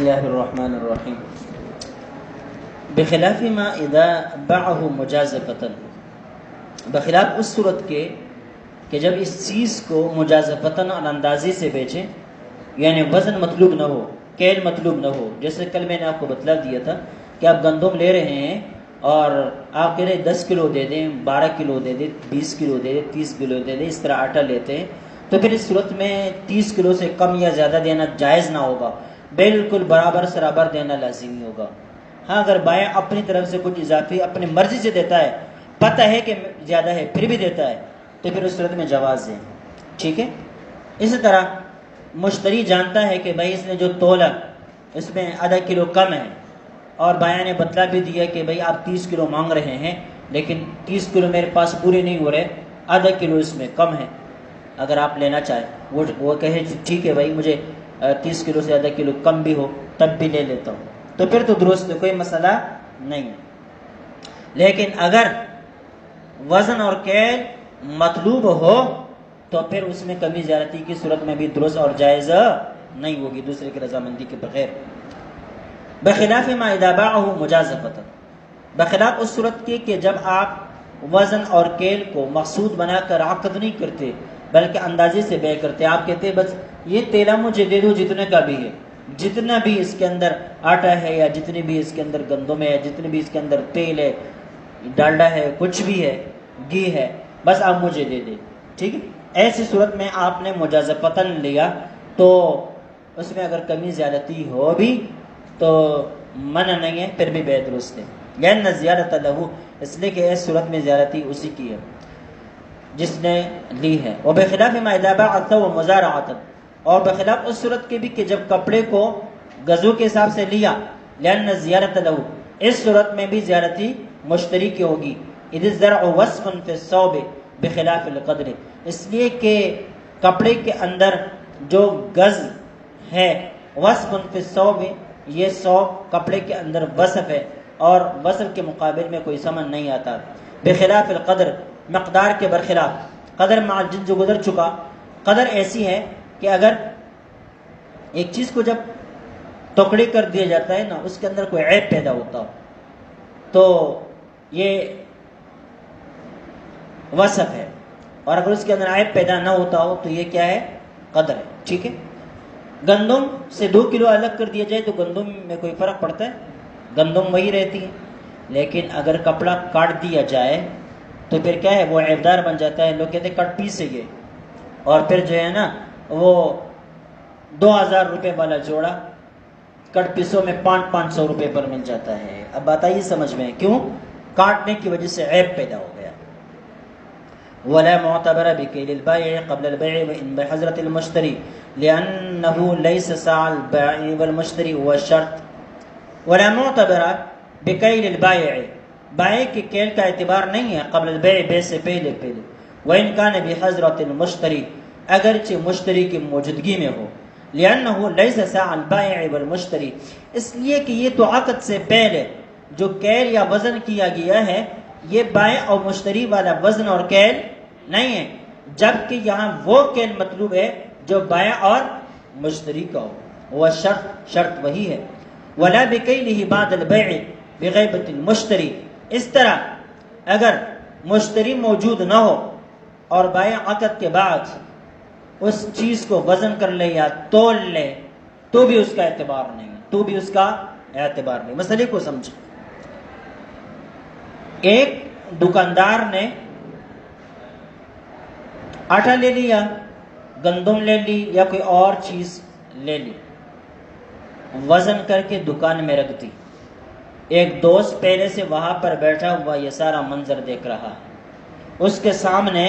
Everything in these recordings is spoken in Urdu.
اللہ الرحمن الرحیم بخلاف ما اذا باعه مجازفۃ، بخلاف اس صورت کے کہ جب اس چیز کو مجازفتاً اور اندازی سے بیچیں، یعنی وزن مطلوب نہ ہو، کیل مطلوب نہ ہو۔ جیسے کل میں نے آپ کو بتلا دیا تھا کہ آپ گندم لے رہے ہیں اور آپ کہہ رہے 10 کلو دے دیں، 12 کلو دے دیں، 20 کلو دے دیں، 30 کلو دے دیں، اس طرح آٹا لیتے ہیں، تو پھر اس صورت میں 30 کلو سے کم یا زیادہ دینا جائز نہ ہوگا، بالکل برابر سرابر دینا لازمی ہوگا۔ ہاں اگر بائیں اپنی طرف سے کچھ اضافی اپنی مرضی سے دیتا ہے، پتہ ہے کہ زیادہ ہے پھر بھی دیتا ہے، تو پھر اس صورت میں جواز ہے، ٹھیک ہے۔ اسی طرح مشتری جانتا ہے کہ بھائی اس نے جو تولا اس میں آدھا کلو کم ہے، اور بائیں نے بتلا بھی دیا کہ بھائی آپ 30 کلو مانگ رہے ہیں لیکن 30 کلو میرے پاس پورے نہیں ہو رہے، آدھا کلو اس میں کم ہے، اگر آپ لینا چاہیں، وہ کہے ٹھیک ہے بھائی مجھے 30 کلو سے آدھا کلو کم بھی ہو تب بھی لے لیتا ہوں، تو پھر تو درست ہے، کوئی مسئلہ نہیں ہے۔ لیکن اگر وزن اور کیل مطلوب ہو تو پھر اس میں کمی زیادتی کی صورت میں بھی درست اور جائز نہیں ہوگی دوسرے کی رضامندی کے بغیر۔ بخلاف ما اذا باعه مجازفۃ، بخلاف اس صورت کے کہ جب آپ وزن اور کیل کو مقصود بنا کر عقد نہیں کرتے بلکہ اندازے سے بے کرتے، آپ کہتے ہیں بس یہ تیلا مجھے دے دو جتنے کا بھی ہے، جتنا بھی اس کے اندر آٹا ہے یا جتنے بھی اس کے اندر گندم ہے، جتنے بھی اس کے اندر تیل ہے، ڈالڈا ہے، کچھ بھی ہے، گھی ہے، بس آپ مجھے دے دیں، ٹھیک ہے۔ ایسی صورت میں آپ نے مجازفتاً لیا تو اس میں اگر کمی زیادتی ہو بھی تو منع نہیں ہے، پھر بھی بے درست ہے، لأن زیادت لہو، اس لیے کہ اس صورت میں زیادتی اسی کی ہے جس نے لی ہے۔ وبخلاف ما اذا باع الثوب مزارعۃ، اور بخلاف اس صورت کے بھی کہ جب کپڑے کو گزو کے حساب سے لیا، لأن زیادت لہو، اس صورت میں بھی زیادتی مشتری کی ہوگی، اذ الزرع وصف فی الثوب بخلاف القدر، اس لیے کہ کپڑے کے اندر جو گز ہے، وصف فی الثوب، یہ ثوب کپڑے کے اندر وصف ہے اور وصف کے مقابل میں کوئی ثمن نہیں آتا، بخلاف القدر، مقدار کے برخلاف، قدر مع الجنس جو گزر چکا، قدر ایسی ہے کہ اگر ایک چیز کو جب ٹکڑے کر دیا جاتا ہے نا، اس کے اندر کوئی عیب پیدا ہوتا ہو تو یہ وصف ہے، اور اگر اس کے اندر عیب پیدا نہ ہوتا ہو تو یہ کیا ہے؟ قدر ہے، ٹھیک ہے۔ گندم سے 2 کلو الگ کر دیا جائے تو گندم میں کوئی فرق پڑتا ہے؟ گندم وہی رہتی ہے، لیکن اگر کپڑا کاٹ دیا جائے تو پھر کیا ہے؟ وہ عیبدار بن جاتا ہے، لوگ کہتے ہیں کٹ پیس ہے یہ، اور پھر جو ہے نا وہ 2000 روپے والا جوڑا کٹ پیسوں میں 500 روپے پر مل جاتا ہے۔ اب بتائیے سمجھ میں کیوں؟ کاٹنے کی وجہ سے عیب پیدا ہو گیا۔ ولا معتبر بكيل البائع قبل البيع وإن بحضرة المشتري لأنه ليس سعى البائع والمشتري هو الشرط، ولا معتبر بكيل البائع، بائع کے کیل کا اعتبار نہیں ہے قبل البيع، بے سے پہلے وإن كان بحضرة المشتري، اگرچہ مشتری کی موجودگی میں ہو، لأنه ليس سعى البائع والمشتري، اس لیے کہ یہ تو عقد سے پہلے جو کیل یا وزن کیا گیا ہے یہ بائع اور مشتری والا وزن اور کیل نہیں ہے، جبکہ یہاں وہ کیل مطلوب ہے جو بائع اور مشتری کا ہو، وہ شرط وہی ہے۔ ولا بكيله بعد البيع بغيبة المشتري، اس طرح اگر مشتری موجود نہ ہو اور بائع عقد کے بعد اس چیز کو وزن کر لے یا تول لے تو بھی اس کا اعتبار نہیں، مسئلے کو سمجھ۔ ایک دکاندار نے آٹا لے لیا، گندم لے لی یا کوئی اور چیز لے لی، وزن کر کے دکان میں رکھ دی، ایک دوست پہلے سے وہاں پر بیٹھا ہوا یہ سارا منظر دیکھ رہا ہے، اس کے سامنے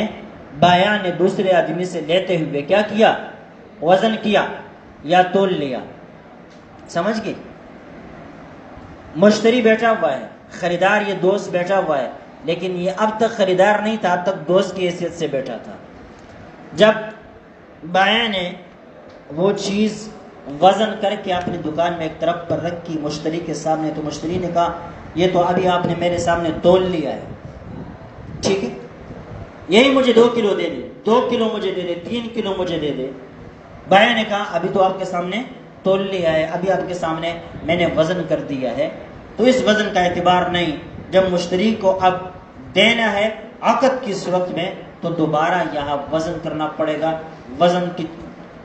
بائع نے دوسرے آدمی سے لیتے ہوئے کیا کیا؟ وزن کیا یا تول لیا، سمجھ گئے؟ مشتری بیٹھا ہوا ہے، خریدار یہ دوست بیٹھا ہوا ہے، لیکن یہ اب تک خریدار نہیں تھا، اب تک دوست کی حیثیت سے بیٹھا تھا۔ جب بائع نے وہ چیز وزن کر کے اپنی دکان میں ایک طرف پر رکھی مشتری کے سامنے، تو مشتری نے کہا یہ تو ابھی آپ نے میرے سامنے تول لیا ہے، ٹھیک ہے، یہی مجھے 2 کلو دے دے، 2 کلو مجھے دے دے، 3 کلو مجھے دے دے۔ بائع نے کہا ابھی تو آپ کے سامنے تول لیا ہے، ابھی آپ کے سامنے میں نے وزن کر دیا ہے، تو اس وزن کا اعتبار نہیں۔ جب مشتری کو اب دینا ہے عقد کی صورت میں تو دوبارہ یہاں وزن کرنا پڑے گا، وزن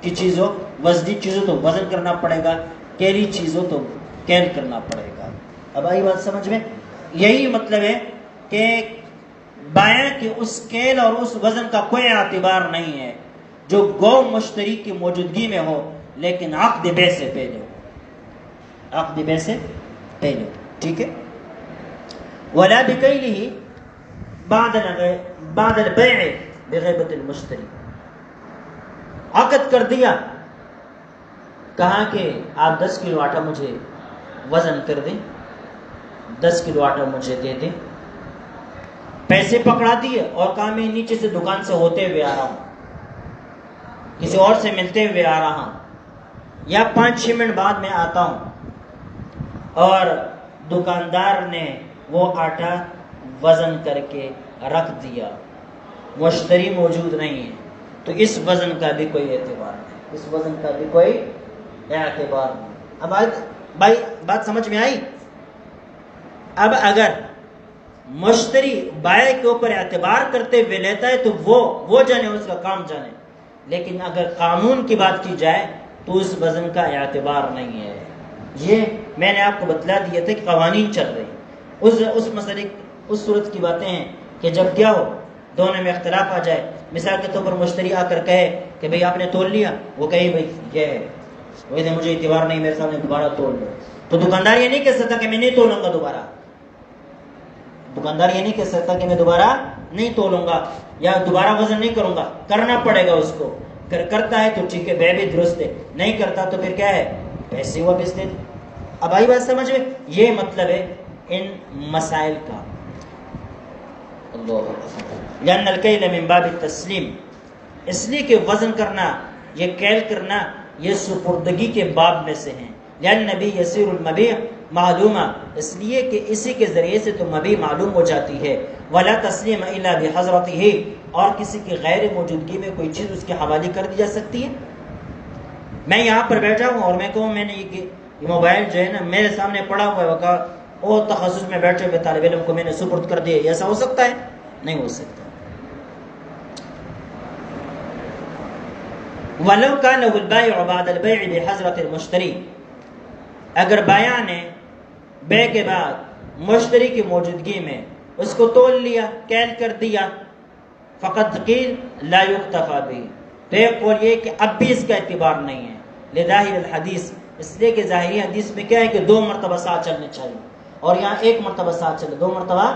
کی چیزوں، وزنی چیزوں تو وزن کرنا پڑے گا، کیلی چیزوں تو کیل کرنا پڑے گا۔ اب آئی بات سمجھ میں؟ یہی مطلب ہے کہ بائع کے اس کیل اور اس وزن کا کوئی اعتبار نہیں ہے جو گو مشتری کی موجودگی میں ہو لیکن عقد بیع سے پہلے ہو، عقد بیع سے پہلے ہو، ٹھیک ہے؟ ولا بکیلہ بعد البیع بغیبت المشتری، عقد کر دیا، کہا کہ آپ 10 کلو آٹا مجھے وزن کر دیں، 10 کلو آٹا مجھے دے دیں، پیسے پکڑا دیے اور کہا میں نیچے سے دکان سے ہوتے ہوئے آ رہا ہوں، کسی اور سے ملتے ہوئے آ رہا ہوں، یا 5-6 منٹ بعد میں آتا ہوں، اور دکاندار نے وہ آٹا وزن کر کے رکھ دیا، مشتری موجود نہیں ہے، تو اس وزن کا بھی کوئی اعتبار نہیں، اس وزن کا بھی کوئی اعتبار نہیں۔ اب بھائی بات سمجھ میں آئی؟ اب اگر مشتری بائع کے اوپر اعتبار کرتے ہوئے لیتا ہے تو وہ جانے، اس کا کام جانے، لیکن اگر قانون کی بات کی جائے تو اس وزن کا اعتبار نہیں ہے۔ یہ میں نے آپ کو بتلا دیا تھا کہ قوانین چل رہے ہیں، اس مسئلے اس صورت کی باتیں ہیں کہ جب کیا ہو، دونوں میں اختلاف آ جائے، مثال کے طور پر مشتری آ کر کہے کہ بھئی آپ نے تول لیا، وہ کہے بھئی یہ ہے، ویسے مجھے اعتبار نہیں، میرے سامنے دوبارہ تول لو، تو دکاندار یہ نہیں کہہ سکتا کہ میں نہیں تولوں گا دوبارہ، دکاندار یہ نہیں کہہ سکتا کہ میں دوبارہ نہیں تولوں گا یا دوبارہ وزن نہیں کروں گا، کرنا پڑے گا اس کو، اگر کرتا ہے تو ٹھیک ہے، بیع بھی درست ہے، نہیں کرتا تو پھر کیا ہے، پیسے واپس دے۔ اب آئی بات سمجھ میں؟ یہ مطلب ہے ان مسائل کا۔ لأن الکیل من باب التسلیم، اس لیے کہ وزن کرنا، یہ کیل کرنا، یہ سپردگی کے باب میں سے ہیں۔ لأن نبی یسیر المبیع معلومہ، اس لیے کہ اسی کے ذریعے سے تو مبیع معلوم ہو جاتی ہے۔ ولا تسلیم الا بحضرتہ، اور کسی کی غیر موجودگی میں کوئی چیز اس کے حوالے کر دی جا سکتی ہے؟ میں یہاں پر بیٹھا ہوں اور میں کہوں میں نے یہ موبائل جو ہے نا میرے سامنے پڑا ہوا ہے، وقا اور تخصص میں بیٹھے ہوئے طالب علم کو میں نے سپرد کر دیا، ایسا ہو سکتا ہے؟ نہیں ہو سکتا۔ وَلَوْ كَانَ الْبَيْعُ بَعْدَ الْبَيْعِ بِحَضْرَةِ الْمُشْتَرِي، اگر بائع نے بیع کے بعد مشتری کی موجودگی میں اس کو تول لیا، کیل کر دیا، فقط قیل لا یکتفی بہ، تو ایک قول یہ کہ اب بھی اس کا اعتبار نہیں ہے، لظاہر الحدیث، اس لیے کہ ظاہری حدیث میں کیا ہے کہ 2 مرتبہ ساتھ چلنے چاہیے، اور یہاں 1 مرتبہ ساتھ چلے، 2 مرتبہ،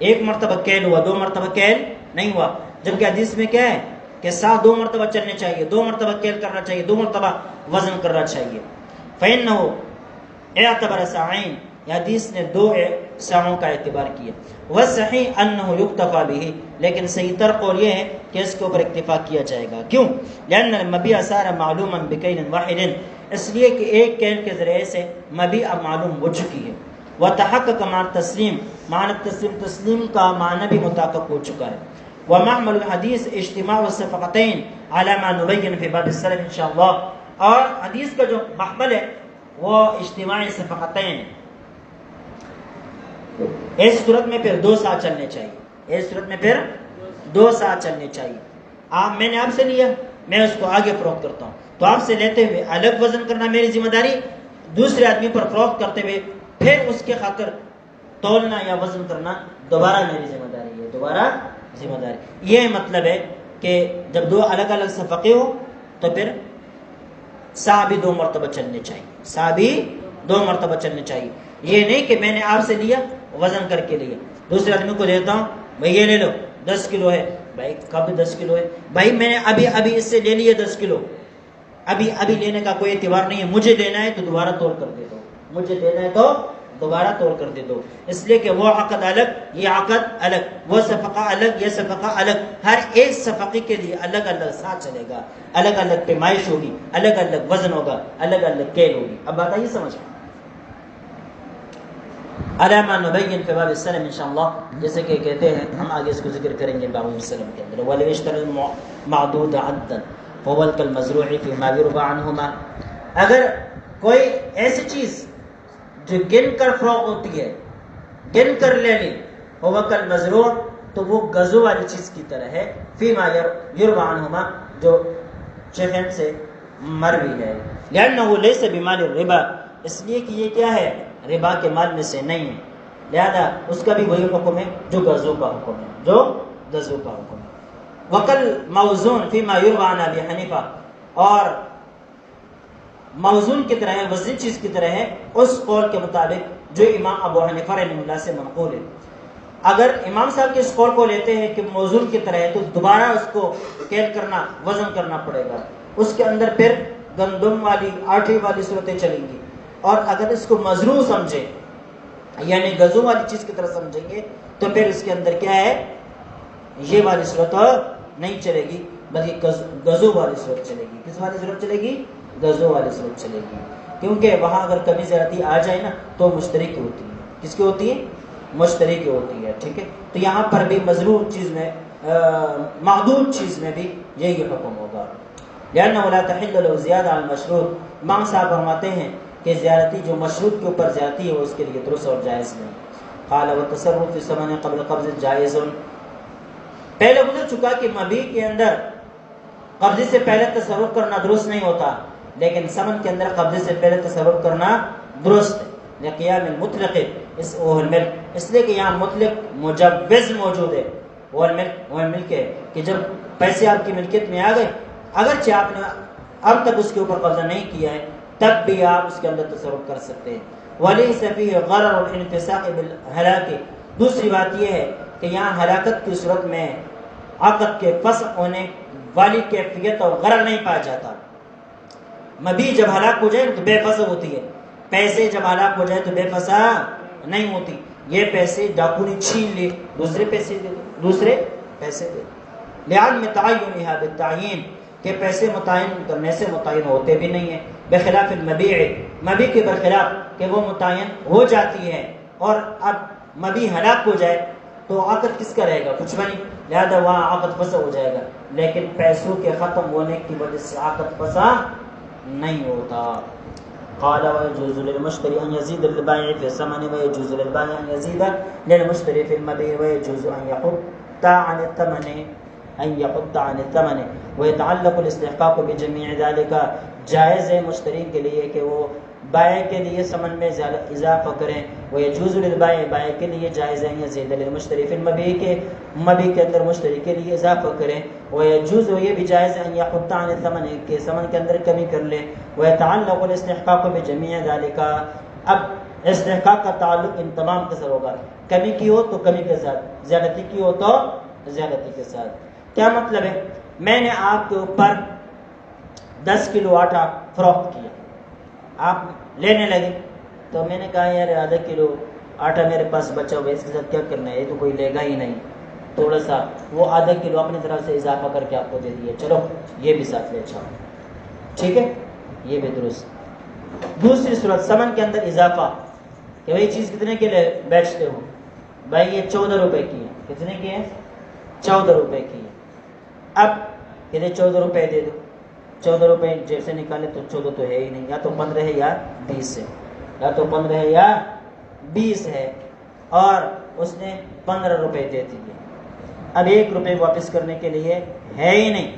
1 مرتبہ کیل ہوا، 2 مرتبہ کیل نہیں ہوا، جبکہ حدیث میں کیا ہے کہ ساتھ 2 مرتبہ چلنے چاہیے، 2 مرتبہ کیل کرنا چاہیے، 2 مرتبہ وزن کرنا چاہیے۔ فَإِنَّهُ اعتبر ساعین، حدیث نے 2 ساعوں کا اعتبار کیا۔ وَالصَّحِيحُ أَنَّهُ يُكْتَفَى بِهِ، لیکن صحیح تر قول یہ ہے کہ اس کے اوپر اکتفا کیا جائے گا۔ کیوں؟ لأن المبيع صار معلوما بكيل واحد، اس لیے کہ ایک کیل کے ذریعے سے مبیع اب معلوم ہو چکی ہے۔ وتحقق مع التسلیم، معنی تسلیم کا معنی بھی متحقق ہو چکا ہے۔ ومحمل الحدیث اجتماع الصفقتین على ما نبین فی باب السلف انشاءاللہ، اور حدیث کا جو محمل ہے وہ اجتماع صفقتین، اس صورت میں پھر 2 ساتھ چلنے چاہیے، اس صورت میں پھر 2 ساتھ چلنے چاہیے۔ میں نے آپ سے لیا، میں اس کو آگے فروخت کرتا ہوں، تو آپ سے لیتے ہوئے الگ وزن کرنا میری ذمہ داری، دوسرے آدمی پر فروخت کرتے ہوئے پھر اس کے خاطر تولنا یا وزن کرنا دوبارہ میری ذمہ داری ہے، دوبارہ ذمہ داری۔ یہ مطلب ہے کہ جب 2 الگ الگ صفقے ہو تو پھر سا بھی 2 مرتبہ چلنے چاہیے، سا بھی 2 مرتبہ چلنے چاہیے۔ یہ نہیں کہ میں نے آپ سے لیا، وزن کر کے لیا، دوسرے آدمی کو دیتا ہوں، بھائی یہ لے لو 10 کلو ہے، بھائی کب 10 کلو ہے، بھائی میں نے ابھی اس سے لے لیے 10 کلو، ابھی لینے کا کوئی اعتبار نہیں ہے، مجھے دینا ہے تو دوبارہ تول کر دے دو، مجھے دینا ہے تو دوبارہ تول کر دے دو، اس لیے کہ وہ عقد الگ، یہ عقد الگ، وہ صفقہ الگ، یہ صفقہ الگ، ہر ایک صفقے کے لیے الگ الگ ساتھ چلے گا، الگ الگ پیمائش ہوگی، الگ الگ وزن ہوگا، الگ الگ کیل ہوگی۔ اب بات آئیے سمجھ علامہ نبین فی باب السلم انشاءاللہ، جیسے کہ کہتے ہیں، ہم آگے اس کو ذکر کریں گے باب السلم کے اندر۔ وَلَوْ اشْتَرَى الْمَعْدُودَ عَدًّا فَهُوَ كَالْمَزْرُوعِ فِي مَا يُرْبَى عَنْهُمَا، اگر کوئی ایسی چیز جو گن کر فروغ ہوتی ہے، گن کر لے لی، وہ کل مزروع، تو وہ گزو والی چیز کی طرح ہے، فیما یروی عنہما، جو شیخین سے مروی ہے، لأنه لیس بمال الربا، اس لیے کہ یہ کیا ہے، ربا کے مال میں سے نہیں ہے، لہذا اس کا بھی وہی حکم ہے جو غزو کا حکم ہے، جو غزو کا حکم ہے۔ وقل موزون فیما یروی عن ابی حنیفہ، اور موزون کی طرح ہے، وزنی چیز کی طرح ہے اس قول کے مطابق جو امام ابو حنیفہ رحمہ اللہ سے منقول ہے۔ اگر امام صاحب کے اس قول کو لیتے ہیں کہ موزون کی طرح ہے تو دوبارہ اس کو کیل کرنا، وزن کرنا پڑے گا، اس کے اندر پھر گندم والی، آٹے والی صورتیں چلیں گی، اور اگر اس کو مزروع سمجھے یعنی غزو والی چیز کی طرح سمجھیں گے تو پھر اس کے اندر کیا ہے، یہ والی صورت نہیں چلے گی بلکہ غزو والی صورت چلے گی۔ کس والی صورت چلے گی؟ غزو والی صورت چلے گی، کیونکہ وہاں اگر کمی زیادتی آ جائے نا تو مشتری کی ہوتی ہے۔ کس کی ہوتی ہے؟ مشتری کی ہوتی ہے، ٹھیک ہے۔ تو یہاں پر بھی مزروع چیز میں، محدود چیز میں بھی یہی حکم ہوگا۔ لأنه لا تحل له زیادہ عن المشروط، امام صاحب فرماتے ہیں کہ زیادتی جو مشروط کے اوپر زیادتی ہے وہ اس کے لیے درست اور جائز نہیں۔ قال والتصرف في الثمن قبل قبض جائز، پہلے گزر چکا کہ مبیع کے اندر قبضے سے پہلے تصرف کرنا درست نہیں ہوتا، لیکن ثمن کے اندر قبضے سے پہلے تصرف کرنا درست ہے، لقیام المطلق اس لیے کہ یہاں مطلق مجوز موجود ہے، وہ ملک ہے کہ جب پیسے آپ کی ملکیت میں آ گئے، اگرچہ آپ نے اب تک اس کے اوپر قبضہ نہیں کیا ہے تب بھی آپ اس کے اندر تصرف کر سکتے ہیں۔ ولیس فیہ غرر الانفساق بالہلاک، دوسری بات یہ ہے کہ یہاں ہلاکت کی صورت میں عقد کے فسخ ہونے والی کیفیت اور غرر نہیں پایا جاتا۔ مبیع جب ہلاک ہو جائے تو بے فسخ ہوتی ہے، پیسے جب ہلاک ہو جائے تو بے فسخ نہیں ہوتی۔ یہ پیسے ڈاکو نے چھین لی، دوسرے پیسے دے دو، دوسرے پیسے دے دو، لعن میں تعینها بالتعیین، کہ پیسے متعین کرنے سے متعین ہوتے بھی نہیں ہیں، بخلاف المبیع، مبیع کے برخلاف کہ وہ متعین ہو جاتی ہے، اور اب مبیع ہلاک ہو جائے تو عقد کس کا رہے گا؟ کچھ بھی نہیں، لہذا وہاں عقد فسخ ہو جائے گا، لیکن پیسوں کے ختم ہونے کی وجہ سے عقد فسخ نہیں ہوتا۔ قال ويجوز للمشتري أن يزيد للبائع في الثمن ويجوز للبائع أن يزيد للمشتري في المبيع ويجوز أن يحط عن الثمن ويتعلق الاستحقاق بجميع ذلك، جائز ہے مشتری کے لیے کہ وہ بائع کے لیے ثمن میں اضافہ کریں، ويجوز للبائع، بائع کے لیے جائز ہے يزيد للمشتري في المبيع، کے مبيع کے اندر مشتری کے لیے اضافہ کریں، ويجوز، یہ بھی جائز ہے ان يحط عن الثمن، کہ ثمن کے اندر کمی کر لے، ويتعلق الاستحقاق بجميع ذلك، اب استحقاق کا تعلق ان تمام کے ساتھ ہوگا، کمی کی ہو تو کمی کے ساتھ، زیادتی کی ہو تو زیادتی کے ساتھ۔ کیا مطلب ہے؟ میں نے آپ کے اوپر 10 کلو آٹا فروخت کیا، آپ لینے لگے، تو میں نے کہا یار آدھا کلو آٹا میرے پاس بچا ہوا ہے، اس کے ساتھ کیا کرنا ہے، یہ تو کوئی لے گا ہی نہیں، تھوڑا سا وہ آدھا کلو اپنی طرف سے اضافہ کر کے آپ کو دے دیا، چلو یہ بھی ساتھ لے جاؤ، ٹھیک ہے، یہ بھی درست۔ دوسری صورت ثمن کے اندر اضافہ، کہ بھائی چیز کتنے کے لیے بیچتے ہو؟ بھائی یہ 14 روپے کی ہے، کتنے کی ہے؟ 14 روپے کی ہے۔ اب کہتے 14 روپے دے دو، 14 روپے جیب سے نکالے تو 14 تو ہے ہی نہیں، یا تو 15 ہے یا 20 ہے، یا تو 15 ہے یا 20 ہے، اور اس نے 15 روپے دے دیے، اب 1 روپے واپس کرنے کے لیے ہے ہی نہیں،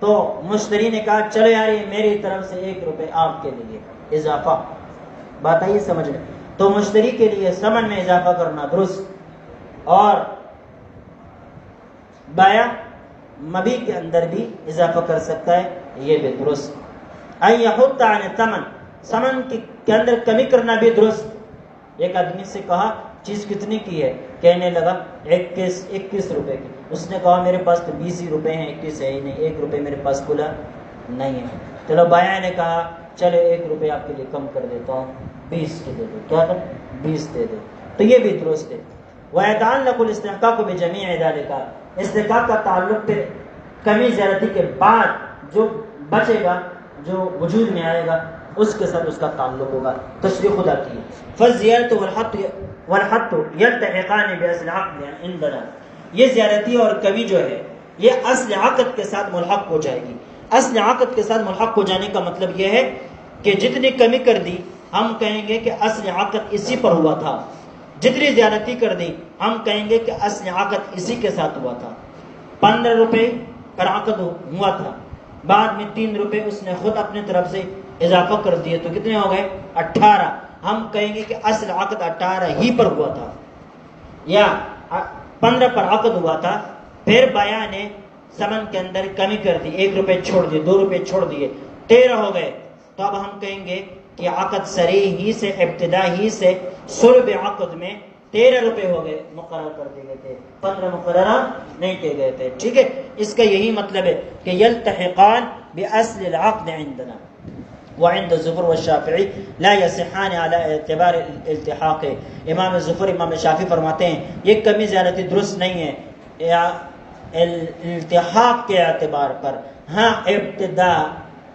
تو مشتری نے کہا چلو یار یہ میری طرف سے 1 روپے آپ کے لیے اضافہ، بات آئیے سمجھ میں؟ تو مشتری کے لیے ثمن میں اضافہ کرنا درست، اور بائع مبیع کے اندر بھی اضافہ کر سکتا ہے، یہ بھی درست۔ ان یحط عن الثمن، ثمن کے اندر کمی کرنا بھی درست۔ ایک آدمی سے کہا چیز کتنی کی ہے؟ کہنے لگا 21 روپے کی، اس نے کہا میرے پاس تو 20 ہی روپے ہیں، 21 ہے ہی نہیں، 1 روپے میرے پاس کھلا نہیں ہے۔ چلو بائع نے کہا چلو 1 روپے آپ کے لیے کم کر دیتا ہوں، 20 کے دے دو، کیا کر 20 دے دو، تو یہ بھی درست ہے۔ وَيَتَعَلَّقُ الْإِسْتِحْقَاقُ بِجَمِيعِ ذَلِكَ، استحقاق کا تعلق پھر کمی زیادتی کے بعد جو بچے گا، جو وجود میں آئے گا، اس کے ساتھ اس کا تعلق ہوگا۔ تشریح خدا کی فَالزِّيَادَةُ وَالْحَطُّ يَلْتَحِقَانِ بِأَصْلِ عَقْدٍ عِنْدَنَا، یہ زیادتی اور کمی جو ہے یہ اصل عقد کے ساتھ ملحق ہو جائے گی۔ اصل عقد کے ساتھ ملحق ہو جانے کا مطلب یہ ہے کہ جتنی کمی کر دی ہم کہیں گے کہ اصل عقد اسی پر ہوا تھا، جتنی زیادتی کر دی ہم کہیں گے کہ اصل عقد اسی کے ساتھ ہوا تھا۔ 15 روپے پر عقد ہوا تھا، بعد میں 3 روپے اس نے خود اپنے طرف سے اضافہ کر دیے تو کتنے ہو گئے؟ 18۔ ہم کہیں گے کہ اصل عقد 18 ہی پر ہوا تھا، یا 15 پر عقد ہوا تھا، پھر بائع نے ثمن کے اندر کمی کر دی، 1 روپے چھوڑ دیے، 2 روپے چھوڑ دیے، 13 ہو گئے۔ تو اب ہم کہیں گے کہ عقد صریح ہی سے، ابتدا ہی سے صلب عقد میں 13 روپے ہو گئے، مقرر کر دیے گئے تھے، 15 مقررہ نہیں کیے گئے تھے۔ ٹھیک ہے، اس کا یہی مطلب ہے کہ یلتحقان باصل العقد عندنا وعند الظفر والشافعی لا يصحان على اعتبار الالتحاق۔ امام ظفر امام شافعی فرماتے ہیں یہ کمی زیادتی درست نہیں ہے التحاق کے اعتبار پر، ہاں ابتدا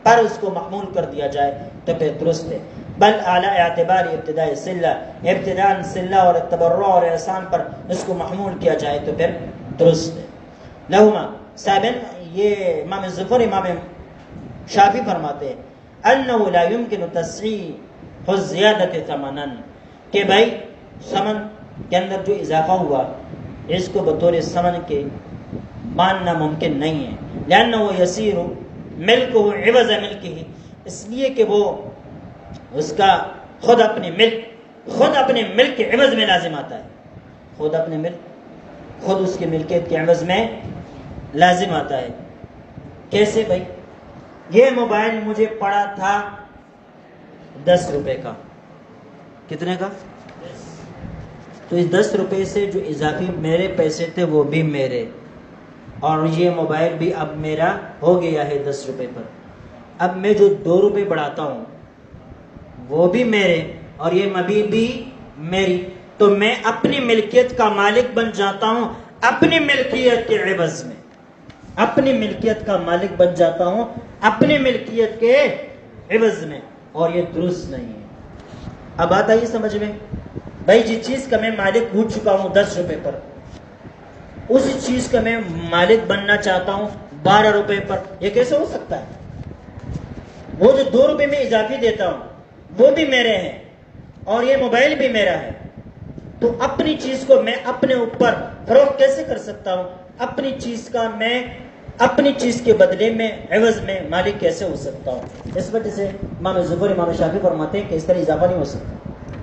پر اس کو محمول کر دیا جائے تو پھر درست ہے، بل اعلی اعتبار ابتداء صلہ، ابتداء صلہ اور تبرع اور احسان پر اس کو محمول کیا جائے تو پھر درست ہے۔ لہما صاحبین، یہ امام ظفر امام شافعی فرماتے ہیں انه لا يمكن تصحیح الزیادت ثمنا، کہ بھائی ثمن کے اندر جو اضافہ ہوا اس کو بطور ثمن کے ماننا ممکن نہیں ہے، لأنه يصير ملکه عوض ملکه، اس لیے کہ وہ اس کا خود اپنے ملک کے عوض میں لازم آتا ہے، خود اپنے ملک، خود اس کی ملکیت کے عوض میں لازم آتا ہے۔ کیسے بھائی؟ یہ موبائل مجھے پڑا تھا 10 روپے کا، کتنے کا؟ تو اس 10 روپے سے جو اضافی میرے پیسے تھے وہ بھی میرے، اور یہ موبائل بھی اب میرا ہو گیا ہے 10 روپے پر۔ اب میں جو 2 روپے بڑھاتا ہوں وہ بھی میرے اور یہ مبی بھی میری، تو میں اپنی ملکیت کا مالک بن جاتا ہوں اپنی ملکیت کے عوض میں، اپنی ملکیت کا مالک بن جاتا ہوں اپنی ملکیت کے عوض میں، اور یہ درست نہیں ہے۔ اب آتا یہ سمجھ میں بھائی جس چیز کا میں مالک ہو چکا ہوں 10 روپے پر، اسی چیز کا میں مالک بننا چاہتا ہوں 12 روپے پر، یہ کیسے ہو سکتا ہے؟ وہ جو 2 روپے میں اضافی دیتا ہوں وہ بھی میرے ہیں اور یہ موبائل بھی میرا ہے، تو اپنی چیز کو میں اپنے اوپر فروخت کیسے کر سکتا ہوں؟ اپنی چیز کا میں اپنی چیز کے بدلے میں عوض میں مالک کیسے ہو سکتا ہوں؟ اس وجہ سے امام ظفر امام شافعی فرماتے ہیں کہ اس طرح اضافہ نہیں ہو سکتا،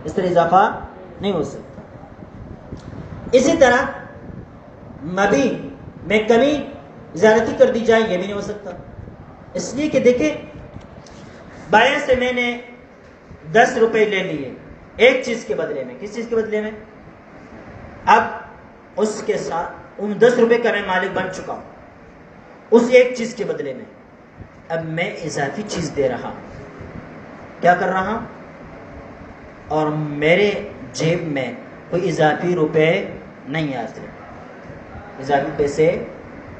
اس طرح اضافہ نہیں ہو سکتا۔ اسی طرح مبی میں کمی زیادتی کر دی جائے یہ بھی نہیں ہو سکتا، اس لیے کہ دیکھیں بائیں سے میں نے 10 روپے لے لیے ایک چیز کے بدلے میں، کس چیز کے بدلے میں؟ اب اس کے ساتھ ان 10 روپے کا میں مالک بن چکا ہوں اس ایک چیز کے بدلے میں، اب میں اضافی چیز دے رہا ہوں، کیا کر رہا ہوں؟ اور میرے جیب میں کوئی اضافی روپے نہیں آتے، اضافی پیسے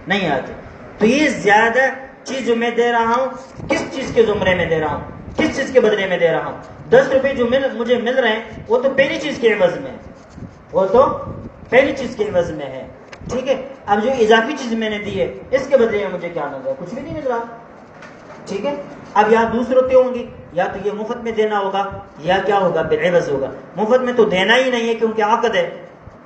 نہیں آتے، تو یہ زیادہ چیز جو میں دے رہا ہوں کس چیز کے زمرے میں دے رہا ہوں، کس چیز کے بدلے میں دے رہا ہوں؟ 10 روپے جو مجھے مل رہے ہیں وہ تو پہلی چیز کے عوض میں ہے، وہ تو پہلی چیز کے عوض میں ہے، ٹھیک ہے۔ اب جو اضافی چیز میں نے دی ہے اس کے بدلے میں مجھے کیا مل رہا ہے؟ کچھ بھی نہیں مل رہا، ٹھیک ہے۔ اب یہاں دو صورتیں ہوں گی، یا تو یہ مفت میں دینا ہوگا یا کیا ہوگا؟ بالعوض ہوگا۔ مفت میں تو دینا ہی نہیں ہے کیونکہ عقد ہے،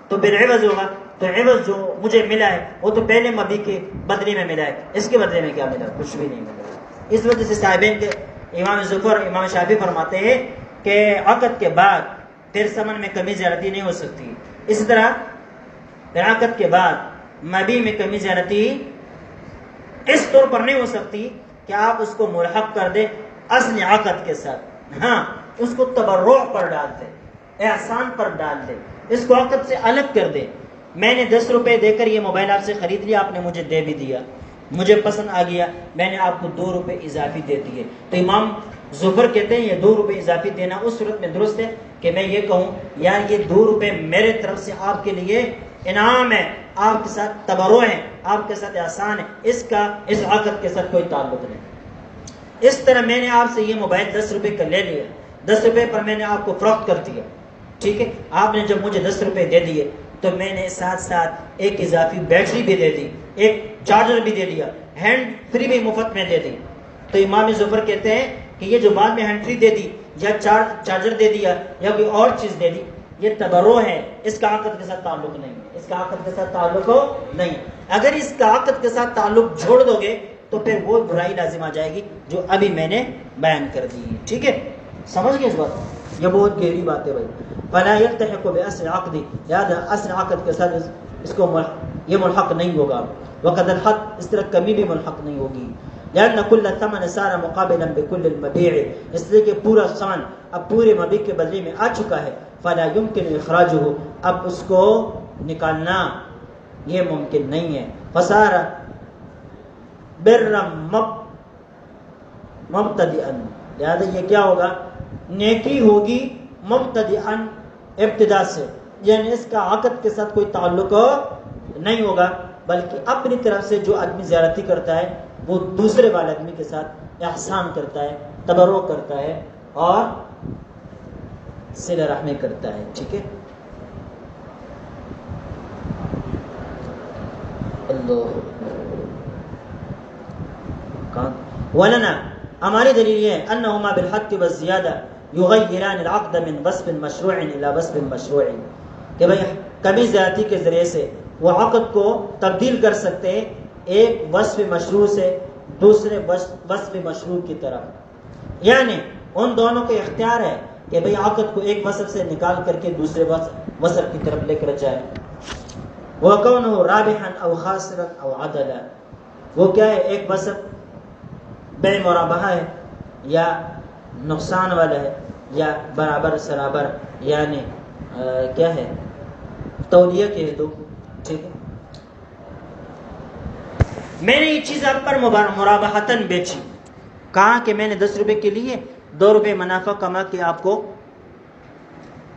تو بالعوض ہوگا، تو عوض جو مجھے ملا ہے وہ تو پہلے مبی کے بدلے میں ملا ہے، اس کے بدلے میں کیا ملا؟ کچھ بھی نہیں ملا۔ اس وجہ سے صاحبین کے امام ظفر امام شافعی فرماتے ہیں کہ عقد کے بعد پھر ثمن میں کمی زیادتی نہیں ہو سکتی، اسی طرح پھر عقد کے بعد مبی میں کمی زیادتی اس طور پر نہیں ہو سکتی کہ آپ اس کو ملحق کر دیں اصل عقد کے ساتھ، ہاں اس کو تبرع پر ڈال دیں، احسان پر ڈال دیں، اس کو عقد سے الگ کر دیں۔ میں نے 10 روپے دے کر یہ موبائل آپ سے خرید لیا، آپ نے مجھے دے بھی دیا، مجھے پسند آ گیا، میں نے آپ کو 2 روپے اضافی دے دیے، تو امام ظفر کہتے ہیں یہ 2 روپے اضافی دینا اس صورت میں درست ہے کہ میں یہ کہوں یار یہ 2 روپے میرے طرف سے آپ کے لیے انعام ہے، آپ کے ساتھ تبرع ہے، آپ کے ساتھ احسان ہے، اس کا اس عقد کے ساتھ کوئی تعلق نہیں۔ اس طرح میں نے آپ سے یہ موبائل 10 روپے کا لے لیا، 10 روپے پر میں نے آپ کو فروخت کر دیا، ٹھیک ہے۔ آپ نے جب مجھے 10 روپے دے دیے تو میں نے ساتھ ساتھ ایک اضافی بیٹری بھی دے دی، ایک چارجر بھی دے دیا، ہینڈ فری بھی مفت میں دے دی، تو امام ظفر کہتے ہیں کہ یہ جو بعد میں ہینٹری دے دی یا چارجر دے دیا یا کوئی اور چیز دے دی، یہ تبرع ہے، اس کا عقد کے ساتھ تعلق نہیں ہے، اس کا عقد کے ساتھ تعلق نہیں۔ اگر اس کا عقد کے ساتھ تعلق چھوڑ دو گے تو پھر وہ برائی لازم آ جائے گی جو ابھی میں نے بیان کر دی۔ ٹھیک ہے، سمجھ گئے اس بات؟ یہ بہت گہری بات ہے بھائی۔ فلا يلتحق باصل عقد، لہذا اصل عقد کے ساتھ اس کو یہ ملحق نہیں ہوگا۔ وقد الحق، اس طرح کمی بھی ملحق نہیں ہوگی۔ لأن كل ثمن صار مقابلا بكل المبيع، اس لیے کہ پورا ثمن اب پورے مبیع کے بدلے میں آ چکا ہے۔ فلا يمكن اخراجه، اب اس کو نکالنا یہ ممکن نہیں ہے۔ فصار برا مبتدئا، لہذا یہ کیا ہوگا؟ نیکی ہوگی مبتدئا، ابتدا سے، یعنی اس کا عقد کے ساتھ کوئی تعلق نہیں ہوگا، بلکہ اپنی طرف سے جو آدمی زیارتی کرتا ہے وہ دوسرے والے آدمی کے ساتھ احسان کرتا ہے، تبرع کرتا ہے اور صلہ رحمی کرتا ہے۔ ٹھیک ہے، اللہ ولنا، ہماری دلیل یہ ہے انہما بالحق والزیادہ یغیران العقد من وصف مشروع الى وصف مشروع، کہ بھئی کمی زیادتی کے ذریعے سے وہ عقد کو تبدیل کر سکتے ہیں ایک وصف مشروع سے دوسرے وصف مشروع کی طرف، یعنی ان دونوں کے اختیار ہے کہ بھئی عقد کو ایک وصف سے نکال کر کے دوسرے وصف کی طرف لے کر جائے۔ وَكَوْنُهُ رَابِحًا أَوْ خَاسِرًا أَوْ عَدَلًا، وہ کیا ہے؟ ایک وصف بے مرابحہ ہے یا نقصان والا ہے یا برابر سرابر، یعنی کیا ہے؟ تولیہ کے دو۔ ٹھیک ہے، میں نے یہ چیز آپ پر مرابحتاً بیچی، کہا کہ میں نے 10 روپے کے لیے 2 روپے منافع کما کے آپ کو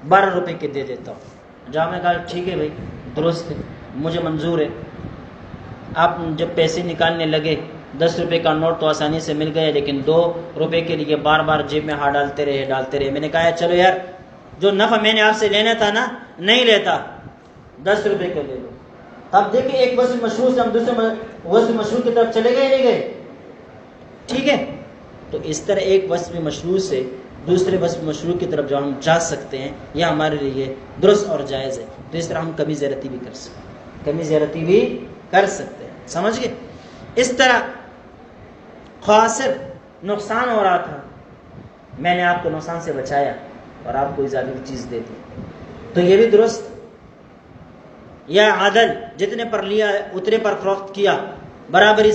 12 روپے کے دے دیتا ہوں۔ جہاں میں کہا ٹھیک ہے بھائی، درست ہے، مجھے منظور ہے۔ آپ جب پیسے نکالنے لگے 10 روپے کا نوٹ تو آسانی سے مل گیا، لیکن 2 روپے کے لیے بار بار جیب میں ہاتھ ڈالتے رہے۔ میں نے کہا چلو یار، جو نفع میں نے آپ سے لینا تھا نا، نہیں لیتا، 10 روپے کا لے لو۔ اب دیکھیں ایک وصف مشروع سے ہم دوسرے وصف مشروع کی طرف چلے گئے نہیں گئے؟ ٹھیک ہے، تو اس طرح ایک وصف مشروع سے دوسرے وصف مشروع کی طرف جو ہم جا سکتے ہیں یہ ہمارے لیے درست اور جائز ہے۔ تو اس طرح ہم کمی زیارتی بھی کر سکتے ہیں، کمی زیارتی بھی کر سکتے ہیں، سمجھ گئے؟ اس طرح خاسر نقصان ہو رہا تھا، میں نے آپ کو نقصان سے بچایا اور آپ کو اضافی چیز دے دی، تو یہ بھی درست۔ یا عدل، جتنے پر لیا اتنے پر فروخت کیا، برابری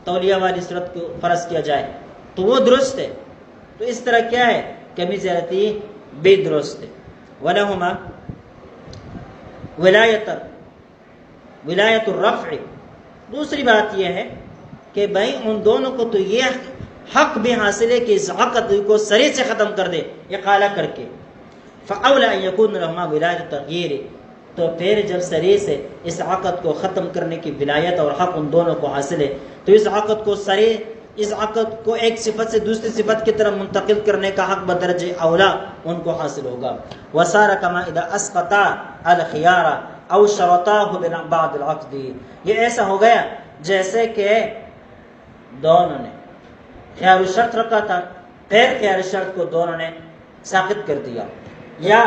تولیہ والی صورت کو فرض کیا جائے تو وہ درست ہے۔ تو اس طرح کیا ہے؟ کمی زیادتی بھی درست ہے۔ وَلَهُمَا ولایت الرفع، دوسری بات یہ ہے کہ بھائی ان دونوں کو تو یہ حق بھی حاصل ہے کہ اس عقد کو سرے سے ختم کر دے اقالہ کر کے۔ فَأَوْلَى أَن يَكُونَ لَهُمَا وِلَایَةُ تَغْیِیرِ، تو پھر جب سرے سے اس عقد کو ختم کرنے کی ولایت اور حق ان دونوں کو حاصل ہے تو اس عقد کو ایک صفت سے دوسری صفت کی طرف منتقل کرنے کا حق بدرجہ اولا ان کو حاصل ہوگا۔ وَصَارَ كَمَا إِذَا أَسْقَطَا الْخِيَارَ أَوْ شَرَطَاهُ بَعْدَ الْعَقْدِ، یہ ایسا ہو گیا جیسے کہ دونوں نے خیار الشرط رکھا تھا، پھر خیار الشرط کو دونوں نے ساقط کر دیا، یا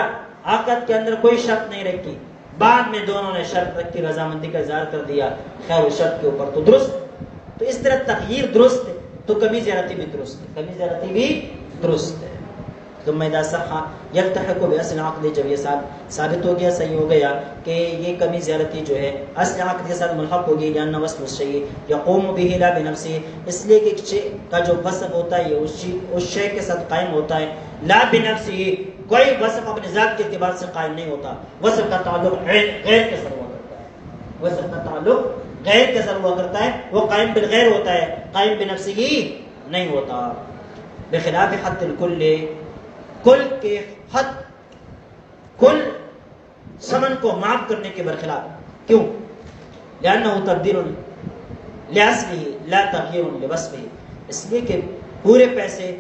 عقد کے اندر کوئی شرط نہیں رکھی، بعد میں دونوں نے شرط رکھی، رضامندی کا اظہار کر دیا خیار الشرط کے اوپر، تو درست۔ تو اس طرح تغییر درست ہے تو کمی زیارتی بھی درست ہے، کمی زیارتی بھی درست ہے۔ ثم اذا صح يلتحق باصل عقد، جب یہ ثابت ہو گیا، صحیح ہو گیا کہ یہ کمی زیارتی جو ہے اصل عقد کے ساتھ ملحق ہوگی، لأن وصف الشيء يقوم به لا بنفسه، اس لیے کہ شيء کا جو وصف ہوتا ہے یہ اس شے کے ساتھ قائم ہوتا ہے، لا بنفسه، کوئی وصف اپنے ذات کے اعتبار سے قائم نہیں ہوتا، وصف کا تعلق غیر کے ساتھ ہوا کرتا ہے، وصف کا تعلق غیر کے ساتھ ہوا کرتا ہے، وہ قائم بالغیر ہوتا ہے، قائم بنفسه نہیں ہوتا۔ بخلاف حد الکل، کل کے حد، کل ثمن کو معاف کرنے کے برخلاف، کیوں؟ لأنه تبدیل لأصله لا تغییر لوصفه، اس لیے کہ پورے پیسے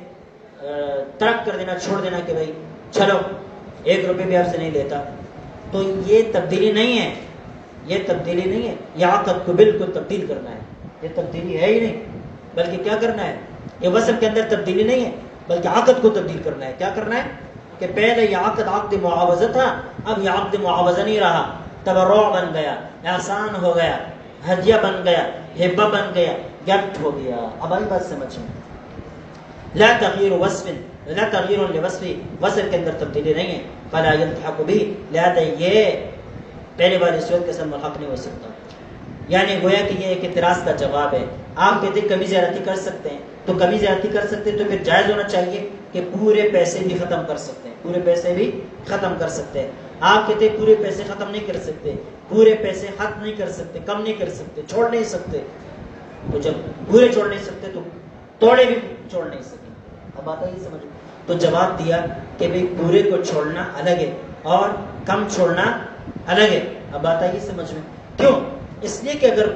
ترک کر دینا، چھوڑ دینا کہ بھائی چلو 1 روپے بھی آپ سے نہیں لیتا، تو یہ تبدیلی نہیں ہے، یہ تبدیلی نہیں ہے، یہ عقد کو بالکل تبدیل کرنا ہے، یہ تبدیلی ہے ہی نہیں، بلکہ کیا کرنا ہے؟ یہ وصل کے اندر تبدیلی نہیں ہے بلکہ عقد کو تبدیل کرنا ہے. کیا کرنا ہے کہ پہلے یہ عقد معاوضہ تھا، اب یہ عقد معاوضہ نہیں رہا، تبرع بن گیا، احسان ہو گیا، ہدیہ بن گیا، ہبہ بن گیا، گفٹ ہو گیا. اب آئی بات سمجھیں. لا تغییر وصف لا تغییر لوصف، وصل کے اندر تبدیلی نہیں ہے. فلا يلتحق به، لہذا یہ پہلے والی صورت کے ساتھ ملحق نہیں ہو سکتا. یعنی گویا کہ یہ ایک اعتراض کا جواب ہے. آپ کہتے کمی زیادتی کر سکتے ہیں، تو کمی زیادتی کر سکتے ہیں تو پھر جائز ہونا چاہیے کہ پورے پیسے بھی ختم کر سکتے ہیں، پورے پیسے بھی ختم کر سکتے ہیں. آپ کہتے ہیں پورے پیسے ختم نہیں کر سکتے، پورے پیسے ختم نہیں کر سکتے، کم نہیں کر سکتے، چھوڑ نہیں سکتے. تو جب پورے چھوڑ نہیں سکتے تو توڑے بھی چھوڑ نہیں سکتے. اب آتا ہی سمجھ. تو جواب دیا کہ بھئی پورے کو چھوڑنا الگ ہے اور کم چھوڑنا الگ ہے. اب آتا ہی سمجھ میں. کیوں؟ اس لیے کہ اگر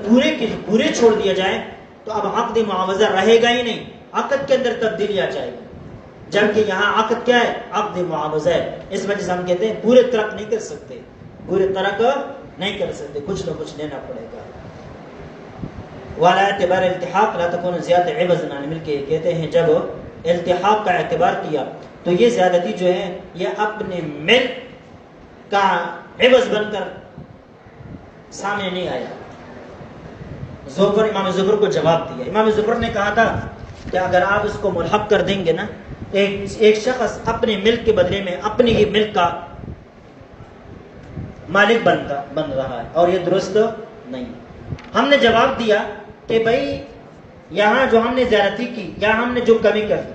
پورے چھوڑ دیا جائے تو اب عقد معاوضہ رہے گا ہی نہیں، عقد کے اندر تبدیلی آ جائے گی. جبکہ یہاں عقد کیا ہے؟ عقد معاوضہ ہے. اس وجہ سے ہم کہتے ہیں پورے ترک نہیں کر سکتے، پورے ترک نہیں کر سکتے، کچھ نہ کچھ لینا پڑے گا. والا اعتبار التحاق لا تكون زیادہ عوض عن ملک، کہتے ہیں جب التحاق کا اعتبار کیا تو یہ زیادتی جو ہے یہ اپنے ملک کا عوض بن کر سامنے نہیں آیا. امام زفر کو جواب دیا. امام زفر نے کہا تھا کہ اگر آپ اس کو ملحق کر دیں گے نا، ایک شخص اپنے ملک کے بدلے میں اپنے ہی ملک کا مالک بن رہا ہے اور یہ درست نہیں. ہم نے جواب دیا کہ بھائی یہاں جو ہم نے زیادتی کی یا ہم نے جو کمی کر دی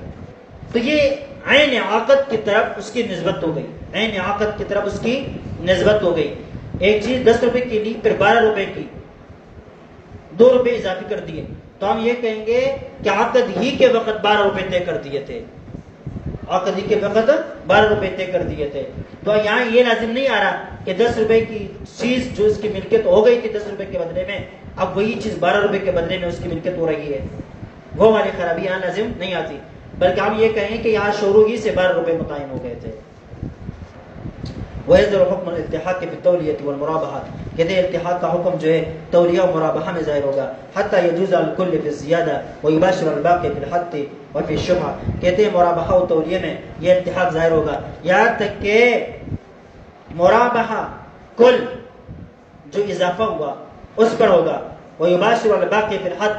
تو یہ عین عقد کی طرف اس کی نسبت ہو گئی، عین عقد کی طرف اس کی نسبت ہو گئی. ایک چیز 10 روپے کی لی، پھر 12 روپے کی 2 روپے اضافی کر دیے تو ہم یہ کہیں گے کہ عقد ہی کے وقت 12 روپے طے کر دیے تھے، عقد ہی کے وقت 12 روپے طے کر دیے تھے. تو یہاں یہ لازم نہیں آ رہا کہ 10 روپے کی چیز جو اس کی ملکیت ہو گئی تھی 10 روپے کے بدلے میں، اب وہی چیز 12 روپے کے بدلے میں اس کی ملکیت ہو رہی ہے. وہ والی خرابی یہاں لازم نہیں آتی، بلکہ ہم یہ کہیں کہ یہاں شروع ہی سے 12 روپے متعین ہو گئے تھے. وَيَظْهِرُ حُكْمُ الِالتِّحَاقِ فِي التَّوْلِيَةِ وَالْمُرَابَحَةِ، کہتے ہیں التحاق کا حکم جو ہے تولیہ و مرابحہ میں ظاہر ہوگا. حَتَّى يَجُوزَ الْكُلِّ فِي الزِّيَادَةِ وَيُبَاشِرُ الْبَاقِي فِي الْحَدِّ وَفِي الشُّبْهَةِ. کہتے ہیں مرابحہ و تولیہ میں یہ التحاق ظاہر ہوگا یہاں تک کہ مرابحہ کل جو اضافہ ہوا اس پر ہوگا، وَيُبَاشِرُ الْبَاقِي فِي الْحَدِّ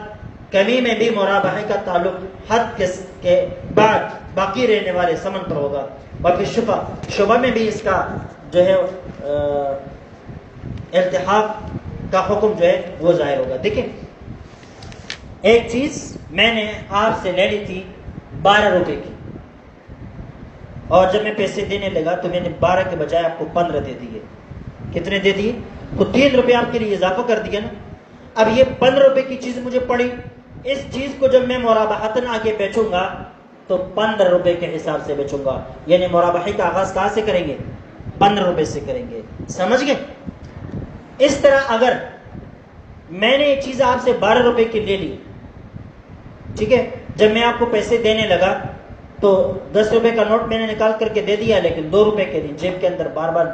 کمی میں بھی مرابحہ کا تعلق حد کے بعد باقی رہنے والے ثمن پر ہوگا. وفی شبہ میں بھی اس کا جو ہے التحاق کا حکم جو ہے وہ ظاہر ہوگا. دیکھیں ایک چیز میں نے آپ سے لے لی تھی 12 روپے کی، اور جب میں پیسے دینے لگا تو میں نے 12 کے بجائے آپ کو 15 دے دیے. کتنے دے دیے؟ تو 3 روپے آپ کے لیے اضافہ کر دیا نا. اب یہ 15 روپے کی چیز مجھے پڑی، اس چیز کو جب میں مرابحتاً آگے بیچوں گا تو 15 روپے کے حساب سے بیچوں گا. یعنی مرابحے کا آغاز کہاں سے کریں گے؟ 15 روپے سے کریں گے. سمجھ گئے؟ اس طرح اگر میں نے یہ چیز آپ سے 12 روپے کی لے لی، ٹھیک ہے، جب میں آپ کو پیسے دینے لگا تو 10 روپے کا نوٹ میں نے نکال کر کے دے دیا، لیکن 2 روپے کے لیے جیب کے اندر بار بار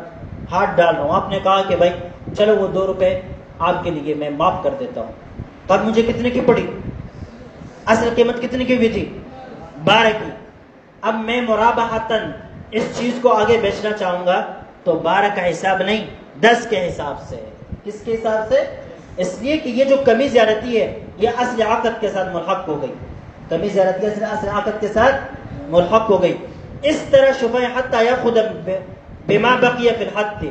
ہاتھ ڈال رہا ہوں. آپ نے کہا کہ بھائی چلو وہ 2 روپے آپ کے لیے میں معاف کر دیتا ہوں. تب مجھے کتنے کی پڑی؟ اصل قیمت کتنے کی ہوئی تھی؟ 12 کی. اب میں مرابحتاً اس چیز کو آگے بیچنا چاہوں گا تو 12 کا حساب نہیں 10 کے حساب سے. کس کے حساب سے؟ اس لیے کہ یہ جو کمی زیادتی ہے یہ اصل عقد کے ساتھ ملحق ہو گئی. کمی زیادتی اصل عقد کے ساتھ ملحق ہو گئی. اس طرح شفع حتی یاخذ بما بقی فی الحد،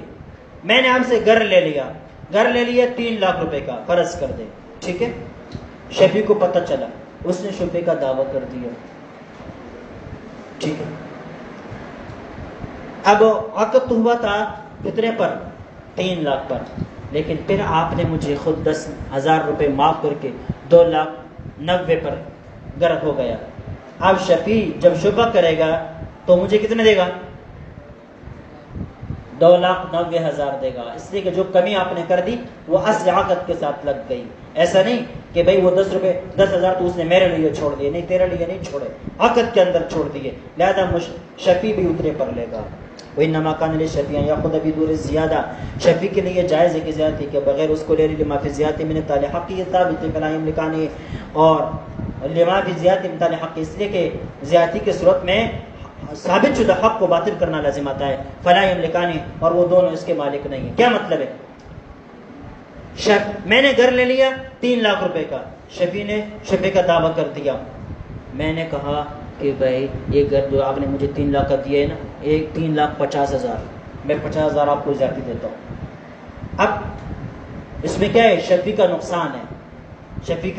میں نے آپ سے گھر لے لیا 3 لاکھ روپے کا فرض کر دے، ٹھیک ہے. شفیع کو پتہ چلا، اس نے شفیع کا دعویٰ کر دیا، ٹھیک ہے. اب عقد تو ہوا تھا کتنے پر؟ 3 لاکھ پر، لیکن پھر آپ نے مجھے خود 10,000 روپے معاف کر کے 2,90,000 پر گھر ہو گیا. اب شفیع جب شبہ کرے گا تو مجھے کتنے دے گا؟ 2,90,000 دے گا. اس لیے کہ جو کمی آپ نے کر دی وہ اصل عقد کے ساتھ لگ گئی. ایسا نہیں کہ بھئی وہ 10,000 تو اس نے میرے لیے چھوڑ دیے، نہیں تیرے لیے نہیں چھوڑے، عقد کے اندر چھوڑ دیے، لہذا شفیع بھی اترے پر لے گا. وَإِنَّمَا كَانَ لِلشَّفِيعِ أَن يَأْخُذَ بِدُونِ الزِّيَادَةِ، شفیع کے لیے جائز ہے کہ زیادتی کے بغیر اس کو لے لے. لِمَا فِي الزِّيَادَةِ مِنَ الطَّالِ حَقِّهِ الثَّابِتِ فَلَا يَمْلِكَانِ، اور لما فی زیادتی امثال حق، اس لیے کہ زیادتی کے صورت میں ثابت شدہ حق کو باطل کرنا لازم آتا ہے. فلا یملکانی، اور وہ دونوں اس کے مالک نہیں ہیں. کیا مطلب ہے؟ میں نے گھر لے لیا 3 لاکھ روپے کا، شفیع کا دعویٰ کر دیا. میں نے کہا کہ بھائی یہ گھر جو آپ نے مجھے 3 لاکھ کا دیا ہے نا، 3,50,000، میں 50,000 آپ کو اضافی دیتا ہوں. اب اس میں کیا ہے؟ شفیع کا نقصان ہے. شفیع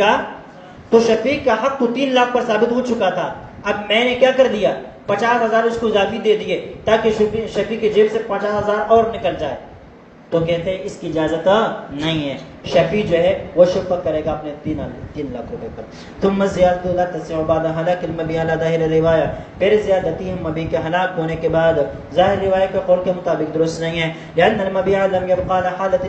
کا حق تو 3 لاکھ پر ثابت ہو چکا تھا. اب میں نے کیا کر دیا؟ 50,000 اس کو اضافی دے دیے تاکہ شفیع کی جیب سے 50,000 اور نکل جائے. تو کہتے ہیں اس کی اجازت نہیں ہے. شفیع جو ہے وہ شفقت کرے گا اپنے 3 لاکھ روپے پر. ثم زیادت لا تسع بعد هلاك المبيع على ظاهر الروایہ، پھر زیادتی مبیع کے ہلاک ہونے کے بعد ظاہر روایت کے قول کے مطابق درست نہیں ہے. لأن المبيع لم يبقى على حالة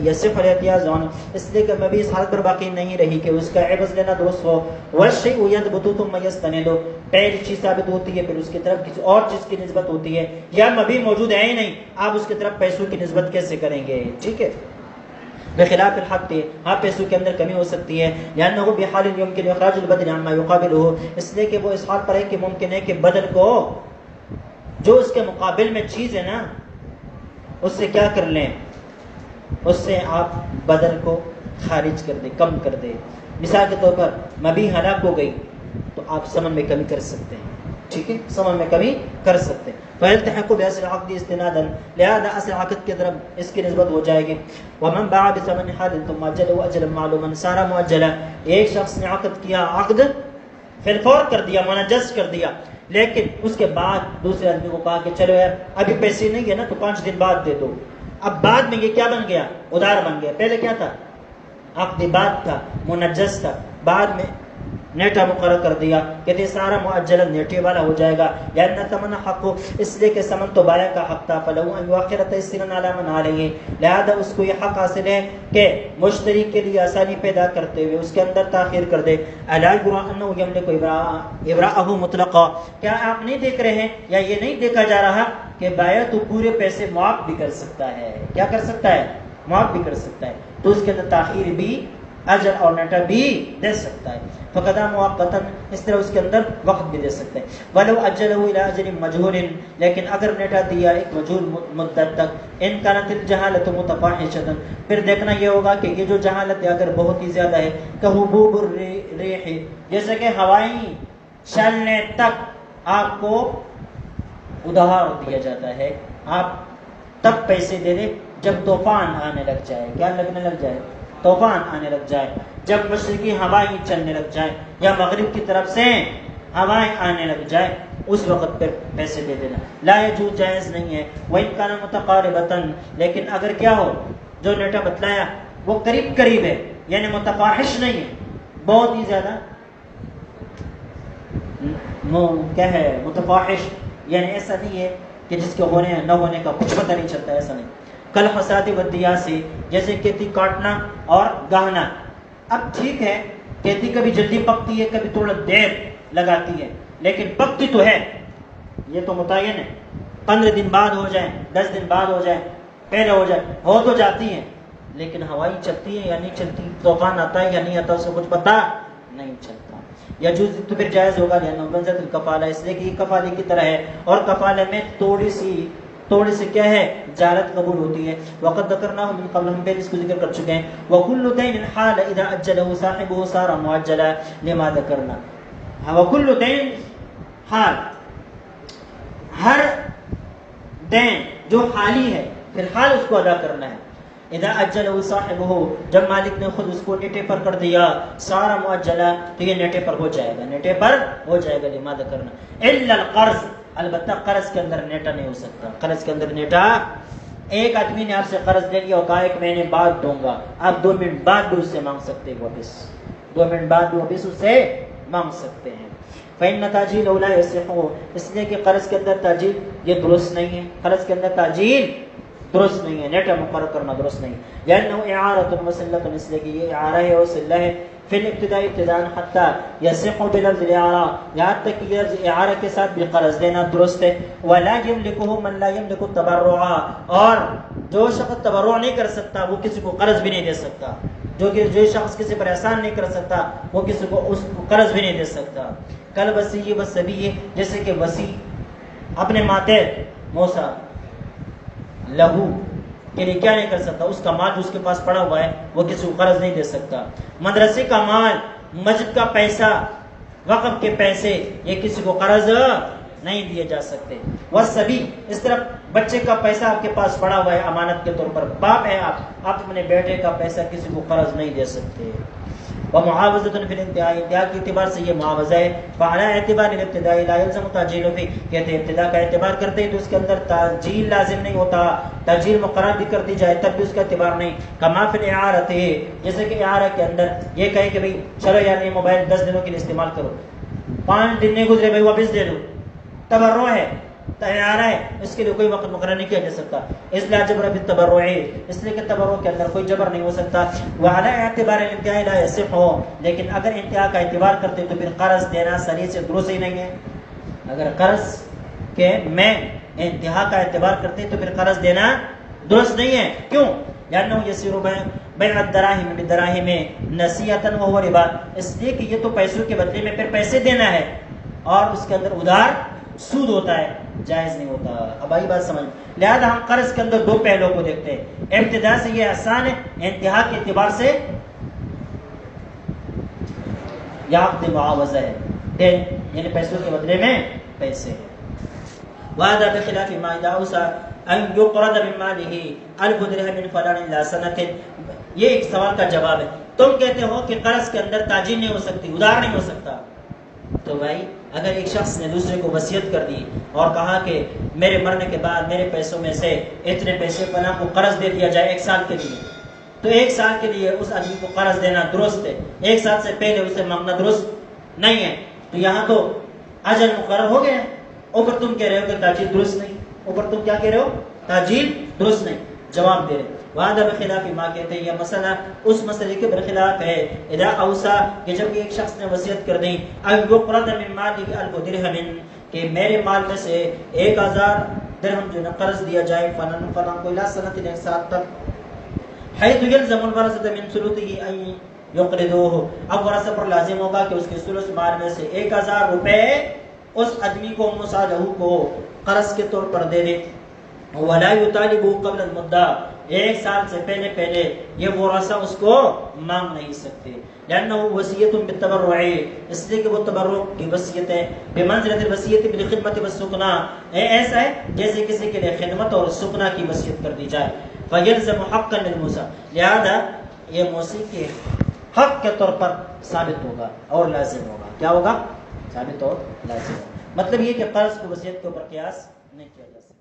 یصح الاحتیاز عنه، اس لیے کہ مبیع اس حالت پر باقی نہیں رہی کہ اس کا عوض لینا درست ہو. والشیء یثبت ثم یستند، پہلی چیز ثابت ہوتی ہے پھر اس کی طرف کسی اور چیز کی نسبت ہوتی ہے. یا مبیع موجود ہے ہی نہیں، آپ اس کی طرف پیسوں کی نسبت کیسے کریں گے؟ ٹھیک ہے. بخلاف الحق، ہاں پیسوں کے اندر کمی ہو سکتی ہے. لأنه بحال يمكن اخراج البدل عما يقابله، اس لیے کہ وہ اس حال پر ہے کہ ممکن ہے کہ بدل کو، جو اس کے مقابل میں چیز ہے نا، اس سے کیا کر لیں؟ اس سے آپ بدل کو خارج کر دیں، کم کر دیں. مثال کے طور پر مبیع ہلاک ہو گئی تو آپ ثمن میں کمی کر سکتے ہیں. ٹھیک ہے، ثمن میں کمی کر سکتے ہیں. فَيَلْتَحِقُ بِأَصْلِ الْعَقْدِ استنادا، لہذا اصل عقد کی طرف اس کی نسبت ہو جائے گی. وَمَنْ بَاعَ بِثَمَنِ حَالٍ ثُمَّ أَجَّلَهُ أَجَلًا مَعْلُومًا صَارَ مُؤَجَّلًا، ایک شخص نے عقد کیا، عقد فی الفور کر دیا، منجز کر دیا، لیکن اس کے بعد دوسرے آدمی کو کہا کہ چلو یار ابھی پیسے نہیں ہے نا تو 5 دن بعد دے دو. اب بعد میں یہ کیا بن گیا؟ ادھار بن گیا. پہلے کیا تھا؟ عقد بعد تھا، منجز تھا. بعد میں نیٹا مقرر کر دیا، کہتے سارا مؤجلا نیٹے والا ہو جائے گا. لأن ثمن حق، اس لیے کہ ثمن تو بائع کا حق تھا. فلو ان یؤخر تيسيرا على من عليه، لہذا اس کو یہ حق حاصل ہے کہ مشتری کے لیے آسانی پیدا کرتے ہوئے اس کے اندر تاخیر کر دے. الا يرى انه يملك ابراءه مطلقا، کیا آپ نہیں دیکھ رہے ہیں یا یہ نہیں دیکھا جا رہا کہ بائع تو پورے پیسے معاف بھی کر سکتا ہے؟ کیا کر سکتا ہے؟ معاف بھی کر سکتا ہے. تو اس کے اندر تاخیر بھی، اجر اور نیٹا بھی دے سکتا ہے. فقدا موقتا، اس طرح اس کے اندر وقت بھی دے سکتے ہیں. ولو اجله الى اجل مجهول، لیکن اگر نیٹا دیا ایک مجهول مدت تک، ان كانت الجهاله متفاحشه، پھر دیکھنا یہ ہوگا کہ یہ جو جہالت ہے اگر بہت ہی زیادہ ہے، كحبوب الريح، جیسے کہ ہوائی چلنے تک آپ کو ادھار دیا جاتا ہے، آپ تب پیسے دے دیں جب طوفان آنے لگ جائے. کیا لگنے لگ جائے؟ طوفان آنے لگ جائے. جب مشرقی ہوائیں چلنے لگ جائیں یا مغرب کی طرف سے ہوائیں آنے لگ جائیں، اس وقت پہ پیسے دے دینا. لا يجوز، جائز نہیں ہے. وَإِنْ كَانَ مُتَقَارِبَةً، لیکن اگر کیا ہو، جو نیٹا بتلایا وہ قریب قریب ہے، یعنی متفاحش نہیں ہے، بہت ہی زیادہ کیا ہے متفاحش، یعنی ایسا نہیں ہے کہ جس کے ہونے نہ ہونے کا کچھ پتہ نہیں چلتا، ایسا نہیں. کل حسادی ودیاسی، جیسے کھیتی کاٹنا اور گاہنا. اب ٹھیک ہے کھیتی کبھی جلدی پکتی ہے کبھی تھوڑا دیر لگاتی ہے، لیکن پکتی تو ہے، یہ تو متعین ہے. 15 دن بعد ہو جائے، 10 دن بعد ہو جائے، پہلے ہو جائے، ہو تو جاتی ہے، لیکن ہوائی چلتی ہے یا نہیں چلتی، طوفان آتا ہے یا نہیں آتا، اس کو کچھ پتہ نہیں چلتا. یجوز تو پھر جائز ہوگا، لأنه بنزلت الکفالہ، اس لیے کہ یہ کفالے کی طرح ہے، اور کفالے میں تھوڑی سی کیا ہے، جالت قبول ہوتی ہے. وقد ذکرناه من قبل، ہم پہلے اس کو ذکر کر چکے ہیں. وكل دين حال اذا اجله صاحبه صار مؤجلا لما ذكرنا. وكل دين حال، ہر دین جو حالی ہے پھر حال اس کو ادا کرنا ہے. اذا اجله صاحبه، جب مالک نے خود اس کو نیٹے پر کر دیا، صار مؤجلا، تو یہ نیٹے پر ہو جائے گا، نیٹے پر ہو جائے گا. لما ذکرنا الا القرض، البتہ قرض کے اندر نیٹا نہیں ہو سکتا. قرض کے اندر نیٹا، ایک آدمی نے آپ سے قرض لے لیا اور کہا 1 مہینے بعد دوں گا، آپ 2 منٹ بعد بھی اس سے مانگ سکتے ہیں واپس، 2 منٹ بعد بھی واپس اس سے مانگ سکتے ہیں. فإن تاجيل لا يصح، اس لیے کہ قرض کے اندر تاجیل یہ درست نہیں ہے، قرض کے اندر تاجیل درست نہیں ہے، نیٹا مقرر کرنا درست نہیں. لأنه إعارة وسلة، اس لیے کہ یہ اعارہ ہے اور سلہ ہے. فی الابتداء ابتداء حتى يصح بلفظ الاعارہ، یہاں تک کہ لفظ اعارہ کے ساتھ بھی قرض دینا درست ہے. ولا يملكه من لا يملك التبرع، اور جو شخص تبرع نہیں کر سکتا وہ کسی کو قرض بھی نہیں دے سکتا. جو شخص کسی پر احسان نہیں کر سکتا وہ کسی کو اس کو قرض بھی نہیں دے سکتا. کل وسیع والسبی، جیسے کہ وسیع اپنے ماتحت موسیٰ لہو کے لیے کیا نہیں کر سکتا، اس کا مال جو اس کے پاس پڑا ہوا ہے وہ کسی کو قرض نہیں دے سکتا. مدرسے کا مال، مسجد کا پیسہ، وقف کے پیسے، یہ کسی کو قرض نہیں دیے جا سکتے. والسبی، اس طرح بچے کا پیسہ آپ کے پاس پڑا ہوا ہے امانت کے طور پر، باپ ہے آپ اپنے بیٹے کا پیسہ کسی کو قرض نہیں دے سکتے. ومعاوضۃ فی الانتہاء، انتہا کے اعتبار سے یہ معاوضہ ہے. فعلی اعتبار الابتداء لا یلزم تاجیل فی، کہتے ہیں ابتدا کا اعتبار کرتے ہیں تو اس کے اندر تاجیل لازم نہیں ہوتا، تاجیل مقرر بھی کر دی جائے تب بھی اس کا اعتبار نہیں. کما فی الاعارۃ، جیسے کہ اعارہ کے اندر یہ کہے کہ بھئی چلو یار یہ موبائل 10 دنوں کے لیے استعمال کرو، 5 دن نہیں گزرے بھائی واپس دے دو، تبرع ہے، اعارہ ہے، اس کے لیے کوئی وقت مقرر نہیں کیا جا سکتا. اس لیے جبر بالتبرع، اس لیے کہ تبرع کے اندر کوئی جبر نہیں ہو سکتا. وعلی اعتبار الانتہاء لا یصح، لیکن اگر انتہا کا اعتبار کرتے تو پھر قرض دینا صریح سے درست ہی نہیں ہے. اگر قرض کے میں انتہا کا اعتبار کرتے تو پھر قرض دینا درست نہیں ہے. کیوں؟ لأنه يصير بيع الدراهم بالدراهم نسيئة وهو ربا، اس لیے کہ یہ تو پیسوں کے بدلے میں پھر پیسے دینا ہے اور اس کے اندر ادھار سود ہوتا ہے، جائز نہیں ہوتا. اب آئی بات سمجھ. لہذا ہم قرض کے اندر 2 پہلوؤں کو دیکھتے ہیں. ابتدا سے یہ آسان ہے، انتہا کے اعتبار سے یہ عقد معاوضہ ہے، دین یعنی پیسوں کے بدلے میں پیسے. وهذا بخلاف ما اذا اوصى ان يقرض من ماله 1000 درهم فلان الى سنه. یہ ایک سوال کا جواب ہے. تم کہتے ہو کہ قرض کے اندر تاجیل نہیں ہو سکتی، ادھار نہیں ہو سکتا. تو بھائی اگر ایک شخص نے دوسرے کو وصیت کر دی اور کہا کہ میرے مرنے کے بعد میرے پیسوں میں سے اتنے پیسے فلاں کو قرض دے دیا جائے 1 سال کے لیے، تو 1 سال کے لیے اس آدمی کو قرض دینا درست ہے، 1 سال سے پہلے اسے مانگنا درست نہیں ہے. تو یہاں تو اجل مقرر ہو گیا. اوپر تم کہہ رہے ہو کہ تاجیل درست نہیں، اوپر تم کیا کہہ رہے ہو؟ تاجیل درست نہیں. جواب دے رہے وعدہ بخلاف ما، کہتے ہیں یہ مسئلہ اس مسئلے کے برخلاف ہے. اذا اوصى، کہ جب ایک شخص نے وصیت کر دی ان يقرض من ماله 1000 درهم، کہ میرے مال میں سے 1000 درہم جو قرض دیا جائے فلان فلان کو لا سنت 1 سال تک، حيث يلزم الورثة من ثلثه ان يقرضوه. اب ورثہ پر لازم ہوگا کہ اس کے ثلث مال میں سے 1000 روپے اس آدمی کو مصالحہ کو قرض کے طور پر دے دے. ولا يطالبه قبل المدة، 1 سال سے پہلے یہ ورثہ اس کو مانگ نہیں سکتے. لأنه وصیۃ بالتبرع، اس لیے کہ وہ تبرع کی وصیت ہے. بمنزلۃ الوصیۃ بالخدمۃ والسکنا، ایسا ہے جیسے کسی کے لیے خدمت اور سکنا کی وصیت کر دی جائے. فيلزم حقا للموصى، لہذا یہ موصی کے حق کے طور پر ثابت ہوگا اور لازم ہوگا. کیا ہوگا؟ ثابت اور لازم ہوگا. مطلب یہ کہ قرض کو وصیت کے اوپر قیاس نہیں کیا جا سکتا.